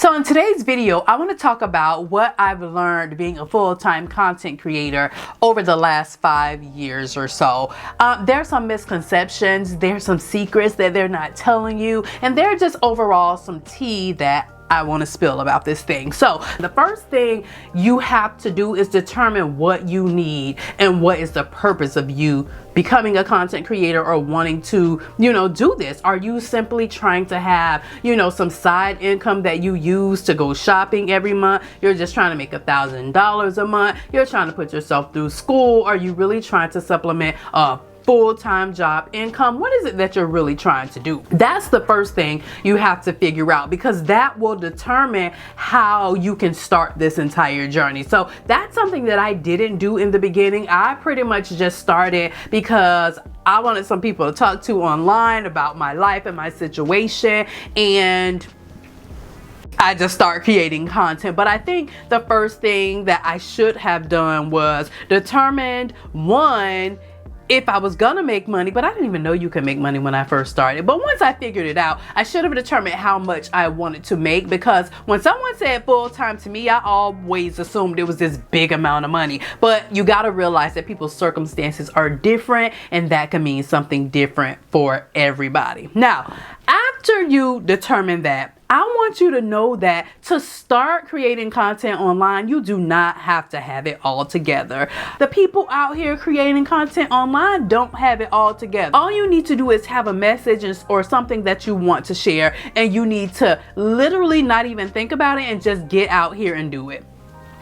So in today's video, I want to talk about what I've learned being a full-time content creator over the last 5 years or so. There's some misconceptions, there's some secrets that they're not telling you, and there's just overall some tea that I want to spill about this thing. So the first thing you have to do is determine what you need and what is the purpose of you becoming a content creator or wanting to, do this. Are you simply trying to have, some side income that you use to go shopping every month? You're just trying to make $1,000 a month. You're trying to put yourself through school. Are you really trying to supplement a full-time job income? What is it that you're really trying to do? That's the first thing you have to figure out, because that will determine how you can start this entire journey. So that's something that I didn't do in the beginning. I pretty much just started because I wanted some people to talk to online about my life and my situation, and I just start creating content. But I think the first thing that I should have done was determined, one, if I was gonna make money, but I didn't even know you could make money when I first started. But once I figured it out, I should have determined how much I wanted to make, because when someone said full-time to me, I always assumed it was this big amount of money. But you gotta realize that people's circumstances are different, and that can mean something different for everybody. Now, after you determine that, I want you to know that to start creating content online, you do not have to have it all together. The people out here creating content online don't have it all together. All you need to do is have a message or something that you want to share, and you need to literally not even think about it and just get out here and do it.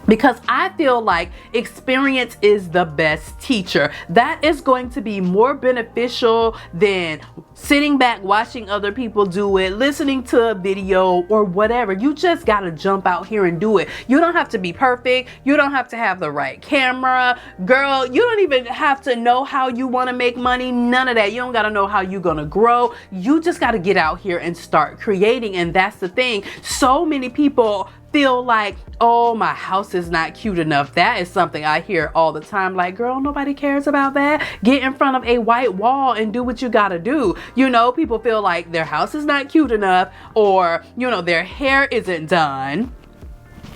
Because I feel like experience is the best teacher. That is going to be more beneficial than sitting back watching other people do it, listening to a video or whatever. You just gotta jump out here and do it. You don't have to be perfect. You don't have to have the right camera. Girl, you don't even have to know how you want to make money. None of that. You don't gotta know how you're gonna grow. You just gotta get out here and start creating. And that's the thing. So many people feel like, oh, my house is not cute enough. That is something I hear all the time. Like, girl, nobody cares about that. Get in front of a white wall and do what you gotta do. People feel like their house is not cute enough, or, their hair isn't done.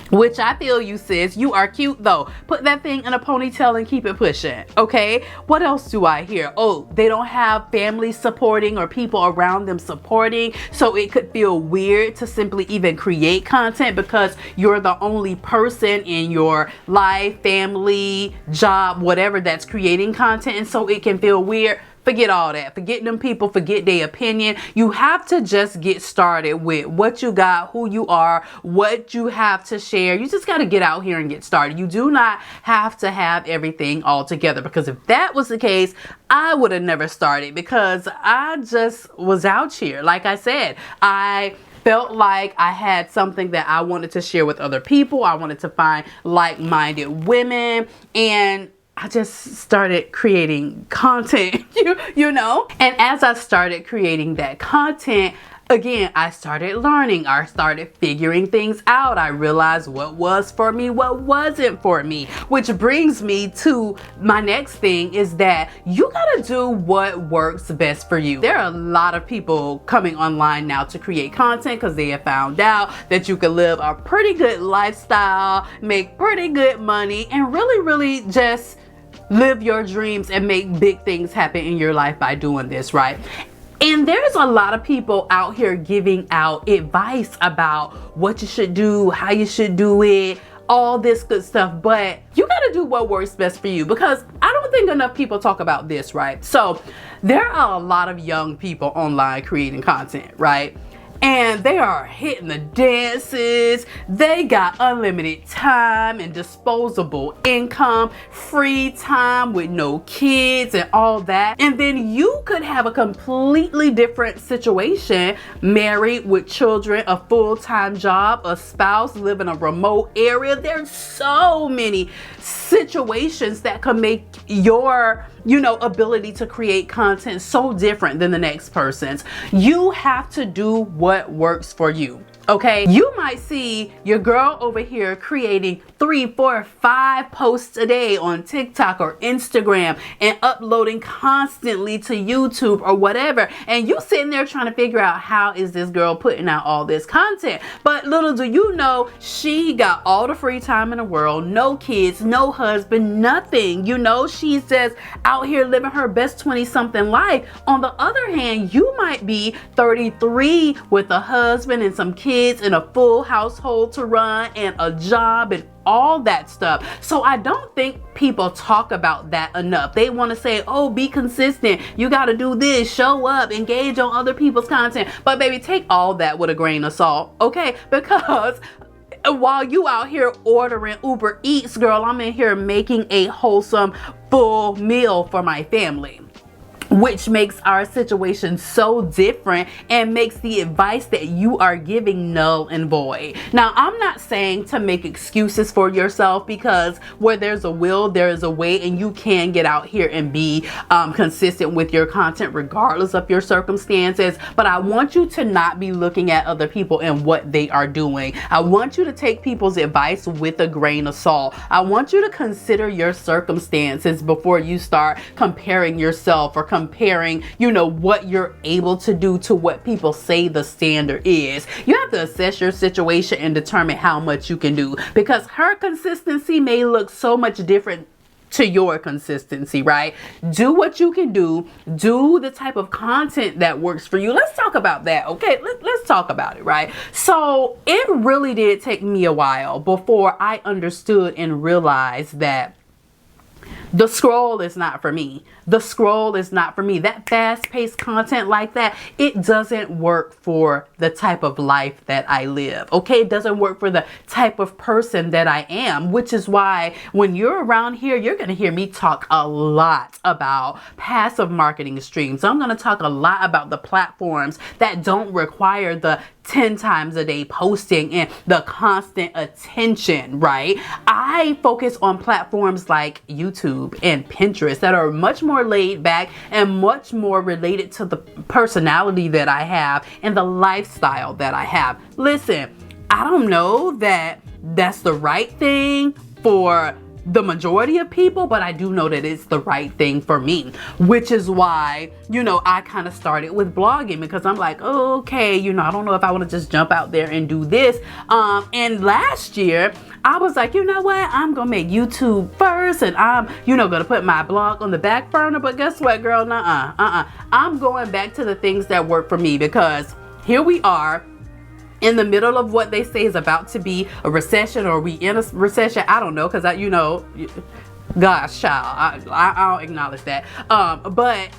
Which I feel you, sis. You are cute though. Put that thing in a ponytail and keep it pushing. Okay? What else do I hear? Oh, they don't have family supporting or people around them supporting. So it could feel weird to simply even create content because you're the only person in your life, family, job, whatever, that's creating content. And so it can feel weird. Forget all that. Forget them people. Forget their opinion. You have to just get started with what you got, who you are, what you have to share. You just got to get out here and get started. You do not have to have everything all together, because if that was the case, I would have never started, because I just was out here. Like I said, I felt like I had something that I wanted to share with other people. I wanted to find like-minded women, and I just started creating content, And as I started creating that content, again, I started learning. I started figuring things out. I realized what was for me, what wasn't for me. Which brings me to my next thing, is that you gotta do what works best for you. There are a lot of people coming online now to create content because they have found out that you can live a pretty good lifestyle, make pretty good money, and really just live your dreams and make big things happen in your life by doing this, right? And there's a lot of people out here giving out advice about what you should do, how you should do it, all this good stuff. But you got to do what works best for you, because I don't think enough people talk about this, right? So there are a lot of young people online creating content, right? And they are hitting the dances. They got unlimited time and disposable income, free time with no kids and all that. And then you could have a completely different situation, married with children, a full-time job, a spouse, live in a remote area. There's so many situations that can make your ability to create content so different than the next person's. You have to do what works for you. Okay, you might see your girl over here creating 3, 4, 5 posts a day on TikTok or Instagram and uploading constantly to YouTube or whatever, and you sitting there trying to figure out how is this girl putting out all this content. But little do you know, she got all the free time in the world, no kids, no husband, nothing. You know, she's just out here living her best 20-something life. On the other hand, you might be 33 with a husband and some kids and a full household to run and a job and all that stuff. So I don't think people talk about that enough. They want to say, oh, be consistent, you got to do this, show up, engage on other people's content. But baby, take all that with a grain of salt, okay? Because while you out here ordering Uber Eats, girl, I'm in here making a wholesome full meal for my family, which makes our situation so different and makes the advice that you are giving null and void. Now, I'm not saying to make excuses for yourself, because where there's a will, there is a way, and you can get out here and be consistent with your content regardless of your circumstances. But I want you to not be looking at other people and what they are doing. I want you to take people's advice with a grain of salt. I want you to consider your circumstances before you start comparing yourself or comparing, you know, what you're able to do to what people say the standard is. You have to assess your situation and determine how much you can do, because her consistency may look so much different to your consistency, right? Do what you can do the type of content that works for you. Let's talk about that, okay? Let's talk about it, right? So it really did take me a while before I understood and realized that the scroll is not for me. The scroll is not for me. That fast-paced content like that, it doesn't work for the type of life that I live, okay? It doesn't work for the type of person that I am, which is why when you're around here, you're going to hear me talk a lot about passive marketing streams. I'm going to talk a lot about the platforms that don't require the 10 times a day posting and the constant attention, right? I focus on platforms like YouTube and Pinterest that are much more laid back and much more related to the personality that I have and the lifestyle that I have. Listen, I don't know that that's the right thing for the majority of people, but I do know that it's the right thing for me, which is why, you know, I kind of started with blogging, because I'm like, oh, okay, you know, I don't know if I want to just jump out there and do this. And last year I was like, you know what, I'm gonna make YouTube first, and I'm, you know, gonna put my blog on the back burner. But guess what, girl? I'm going back to the things that work for me, because here we are in the middle of what they say is about to be a recession, or we in a recession. I don't know, because I, you know, gosh, child, I'll acknowledge that. But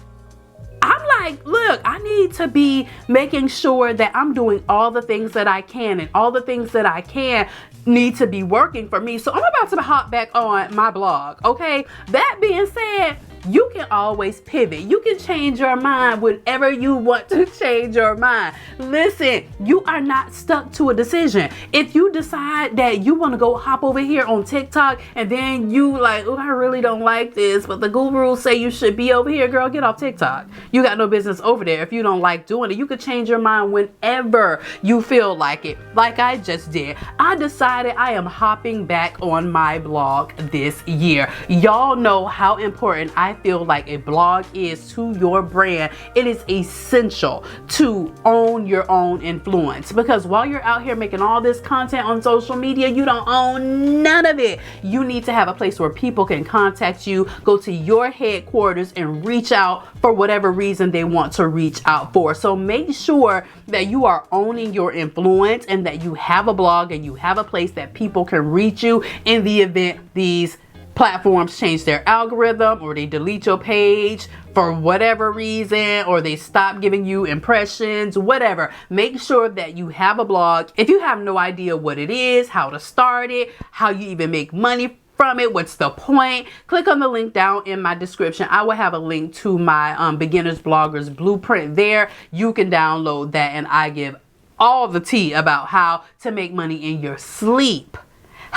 I'm like, look, I need to be making sure that I'm doing all the things that I can, and all the things that I can need to be working for me. So I'm about to hop back on my blog, okay? That being said, you can always pivot. You can change your mind whenever you want to change your mind. Listen, you are not stuck to a decision. If you decide that you want to go hop over here on TikTok, and then you like, oh, I really don't like this, but the gurus say you should be over here, girl, get off TikTok. You got no business over there if you don't like doing it. You could change your mind whenever you feel like it, like I just did. I decided I am hopping back on my blog this year. Y'all know how important I feel like a blog is to your brand. It is essential to own your own influence, because while you're out here making all this content on social media, you don't own none of it. You need to have a place where people can contact you, go to your headquarters, and reach out for whatever reason they want to reach out for. So make sure that you are owning your influence, and that you have a blog and you have a place that people can reach you in the event these platforms change their algorithm, or they delete your page for whatever reason, or they stop giving you impressions, whatever. Make sure that you have a blog. If you have no idea what it is, how to start it, how you even make money from it, what's the point, click on the link down in my description. I will have a link to my beginner's bloggers blueprint there. You can download that, and I give all the tea about how to make money in your sleep,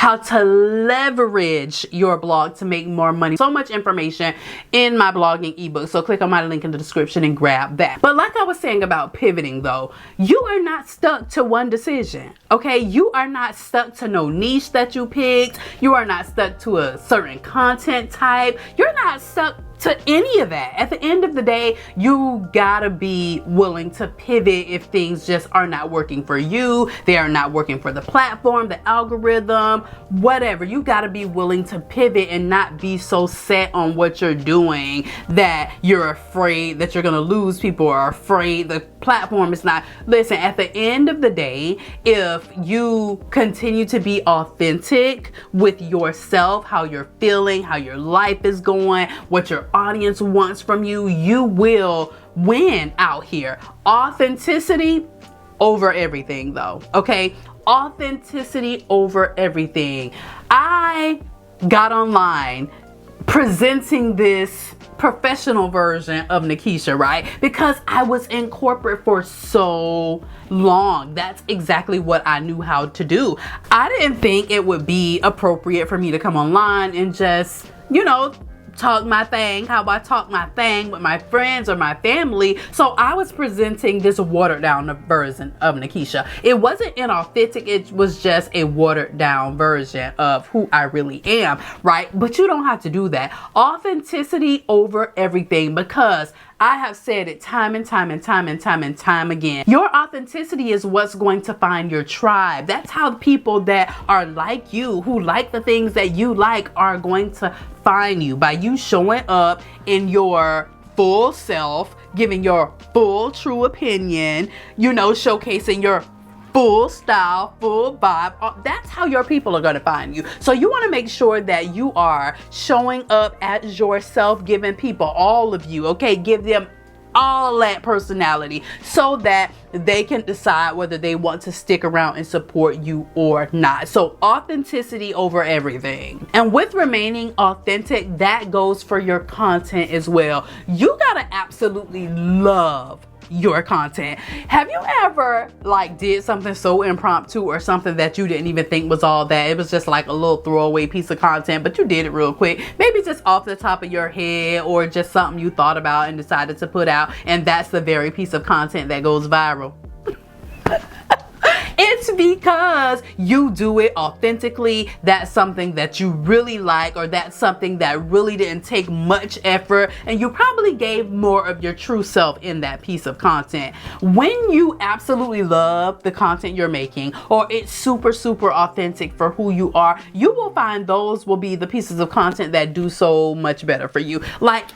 how to leverage your blog to make more money. So much information in my blogging ebook. So click on my link in the description and grab that. But like I was saying about pivoting though, you are not stuck to one decision. Okay, you are not stuck to no niche that you picked. You are not stuck to a certain content type. You're not stuck to any of that. At the end of the day, you gotta be willing to pivot if things just are not working for you. They are not working for the platform, the algorithm, whatever. You gotta be willing to pivot and not be so set on what you're doing that you're afraid that you're gonna lose people, or afraid the platform is not. Listen, at the end of the day, if you continue to be authentic with yourself, how you're feeling, how your life is going, what your audience wants from you, you will win out here. Authenticity over everything though, okay? Authenticity over everything. I got online presenting this professional version of Nakisha, right? Because I was in corporate for so long. That's exactly what I knew how to do. I didn't think it would be appropriate for me to come online and just, you know, talk my thing, how I talk my thing with my friends or my family. So I was presenting this watered down version of Nakisha. It wasn't inauthentic, it was just a watered down version of who I really am, right? But you don't have to do that. Authenticity over everything, because I have said it time and time and time and time and time again. Your authenticity is what's going to find your tribe. That's how the people that are like you, who like the things that you like, are going to find you, by you showing up in your full self, giving your full true opinion, you know, showcasing your full style, full vibe. That's how your people are going to find you. So you want to make sure that you are showing up as yourself, giving people all of you, okay? Give them all that personality so that they can decide whether they want to stick around and support you or not. So authenticity over everything. And with remaining authentic, that goes for your content as well. You gotta absolutely love your content. Have you ever like did something so impromptu, or something that you didn't even think was all that? It was just like a little throwaway piece of content, but you did it real quick, maybe just off the top of your head, or just something you thought about and decided to put out, and that's the very piece of content that goes viral. It's because you do it authentically. That's something that you really like, or that's something that really didn't take much effort, and you probably gave more of your true self in that piece of content. When you absolutely love the content you're making, or it's super authentic for who you are, you will find those will be the pieces of content that do so much better for you. Like,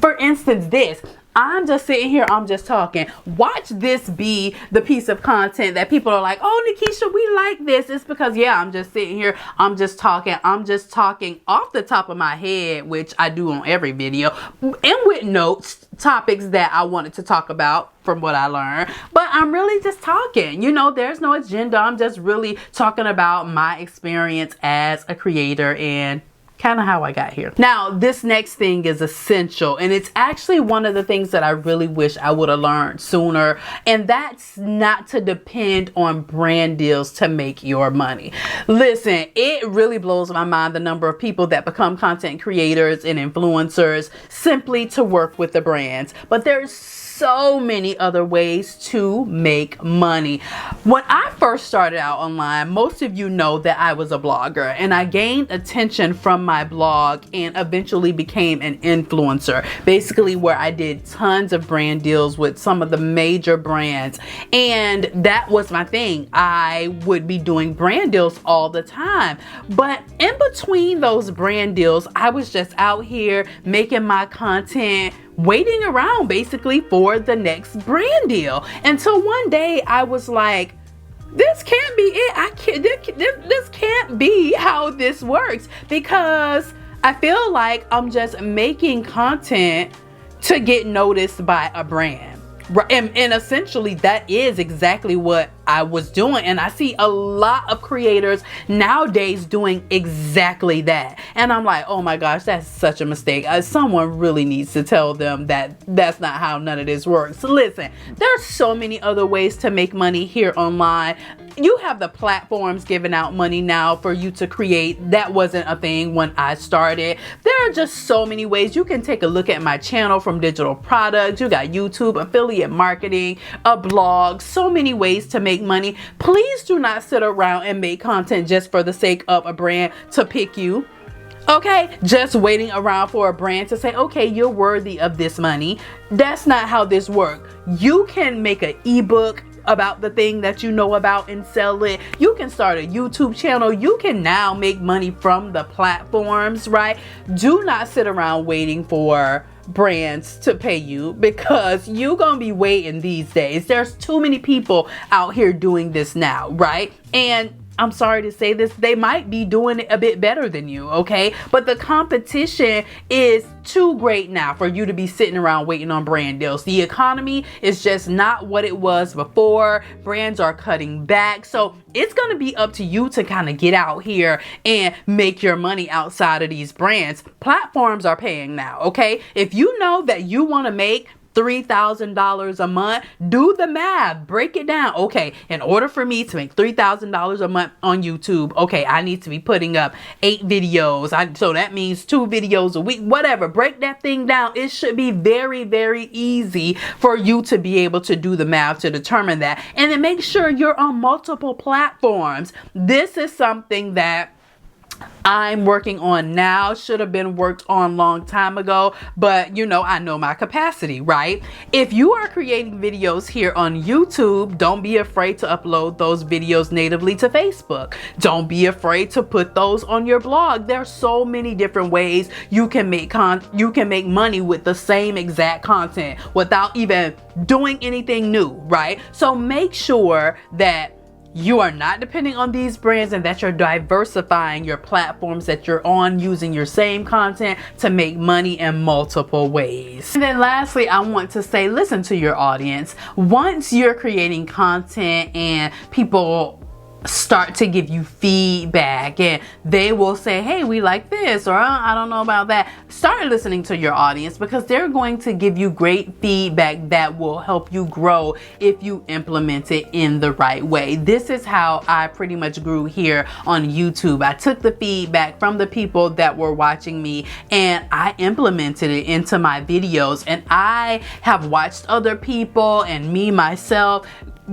for instance, this. I'm just sitting here, I'm just talking. Watch this be the piece of content that people are like, oh, Nakisha, we like this. It's because, yeah, I'm just sitting here, I'm just talking off the top of my head, which I do on every video, and with notes, topics that I wanted to talk about from what I learned. But I'm really just talking, you know, there's no agenda. I'm just really talking about my experience as a creator and kind of how I got here. Now, this next thing is essential, and it's actually one of the things that I really wish I would have learned sooner, and that's not to depend on brand deals to make your money. Listen, it really blows my mind the number of people that become content creators and influencers simply to work with the brands, but there's so many other ways to make money. When I first started out online, most of you know that I was a blogger, and I gained attention from my blog and eventually became an influencer, basically where I did tons of brand deals with some of the major brands, and that was my thing. I would be doing brand deals all the time, but in between those brand deals, I was just out here making my content, waiting around basically for the next brand deal, until one day I was like, this can't be it. This can't be how this works, because I feel like I'm just making content to get noticed by a brand. And essentially that is exactly what I was doing. And I see a lot of creators nowadays doing exactly that. And I'm like, oh my gosh, that's such a mistake. Someone really needs to tell them that that's not how none of this works. So listen, there's so many other ways to make money here online. You have the platforms giving out money now for you to create. That wasn't a thing when I started. There are just so many ways. You can take a look at my channel from digital products. You got YouTube, affiliate marketing, a blog, so many ways to make money. Please do not sit around and make content just for the sake of a brand to pick you. Okay, just waiting around for a brand to say, okay, you're worthy of this money. That's not how this works. You can make an ebook about the thing that you know about and sell it. You can start a YouTube channel. You can now make money from the platforms, right? Do not sit around waiting for brands to pay you, because you're gonna be waiting these days. There's too many people out here doing this now, right? And I'm sorry to say this, they might be doing it a bit better than you, okay? But the competition is too great now for you to be sitting around waiting on brand deals. The economy is just not what it was before. Brands are cutting back. So it's going to be up to you to kind of get out here and make your money outside of these brands. Platforms are paying now, okay? If you know that you want to make $3,000 a month, do the math, break it down. Okay, in order for me to make $3,000 a month on YouTube, okay, I need to be putting up 8 videos. So that means 2 videos a week, whatever. Break that thing down. It should be very, very easy for you to be able to do the math to determine that. And then make sure you're on multiple platforms. This is something that I'm working on now. Should have been worked on long time ago, but you know, I know my capacity, right? If you are creating videos here on YouTube, don't be afraid to upload those videos natively to Facebook. Don't be afraid to put those on your blog. There's so many different ways you can make money with the same exact content without even doing anything new, right? So make sure that you are not depending on these brands and that you're diversifying your platforms that you're on, using your same content to make money in multiple ways. And then lastly, I want to say, listen to your audience. Once you're creating content and people start to give you feedback and they will say, hey, we like this, or I don't know about that. Start listening to your audience, because they're going to give you great feedback that will help you grow if you implement it in the right way. This is how I pretty much grew here on YouTube. I took the feedback from the people that were watching me and I implemented it into my videos, and I have watched other people and me myself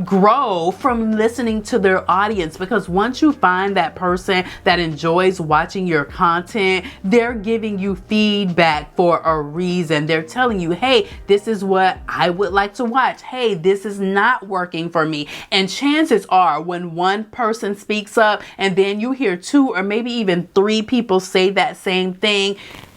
grow from listening to their audience, because once you find that person that enjoys watching your content, they're giving you feedback for a reason. They're telling you, hey, this is what I would like to watch. Hey, this is not working for me. And chances are, when one person speaks up and then you hear 2 or maybe even 3 people say that same thing,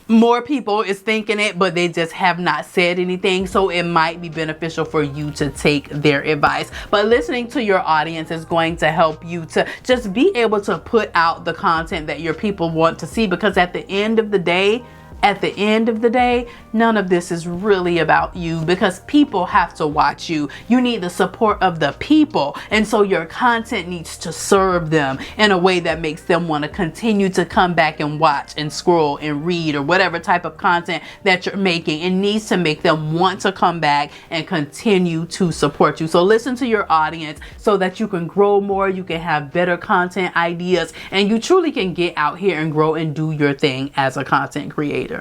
more people is thinking it, but they just have not said anything. So it might be beneficial for you to take their advice. But listening to your audience is going to help you to just be able to put out the content that your people want to see, because at the end of the day, none of this is really about you, because people have to watch you. You need the support of the people. And so your content needs to serve them in a way that makes them want to continue to come back and watch and scroll and read, or whatever type of content that you're making. It needs to make them want to come back and continue to support you. So listen to your audience so that you can grow more, you can have better content ideas, and you truly can get out here and grow and do your thing as a content creator.